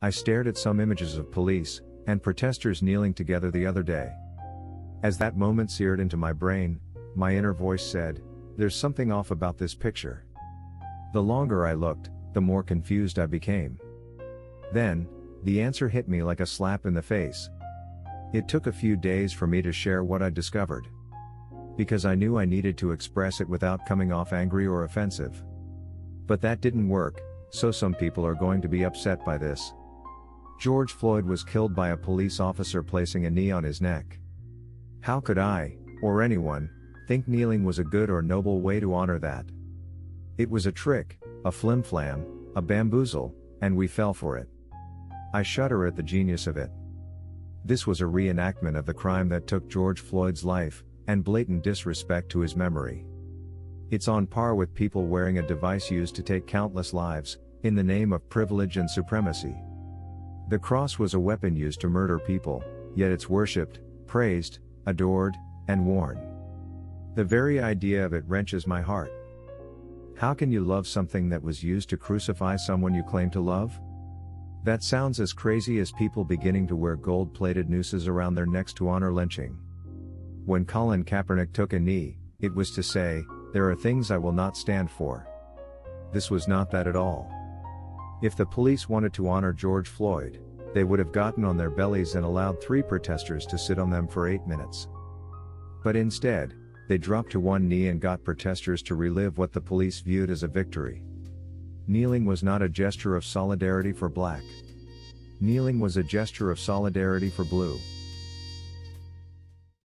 I stared at some images of police and protesters kneeling together the other day. As that moment seared into my brain, my inner voice said, "There's something off about this picture." The longer I looked, the more confused I became. Then, the answer hit me like a slap in the face. It took a few days for me to share what I discovered. Because I knew I needed to express it without coming off angry or offensive. But that didn't work, so some people are going to be upset by this. George Floyd was killed by a police officer placing a knee on his neck. How could I, or anyone, think kneeling was a good or noble way to honor that? It was a trick, a flim-flam, a bamboozle, and we fell for it. I shudder at the genius of it. This was a reenactment of the crime that took George Floyd's life, and blatant disrespect to his memory. It's on par with people wearing a device used to take countless lives, in the name of privilege and supremacy. The cross was a weapon used to murder people, yet it's worshipped, praised, adored, and worn. The very idea of it wrenches my heart. How can you love something that was used to crucify someone you claim to love? That sounds as crazy as people beginning to wear gold-plated nooses around their necks to honor lynching. When Colin Kaepernick took a knee, it was to say, "There are things I will not stand for." This was not that at all. If the police wanted to honor George Floyd, they would have gotten on their bellies and allowed 3 protesters to sit on them for 8 minutes. But instead, they dropped to one knee and got protesters to relive what the police viewed as a victory. Kneeling was not a gesture of solidarity for Black. Kneeling was a gesture of solidarity for Blue.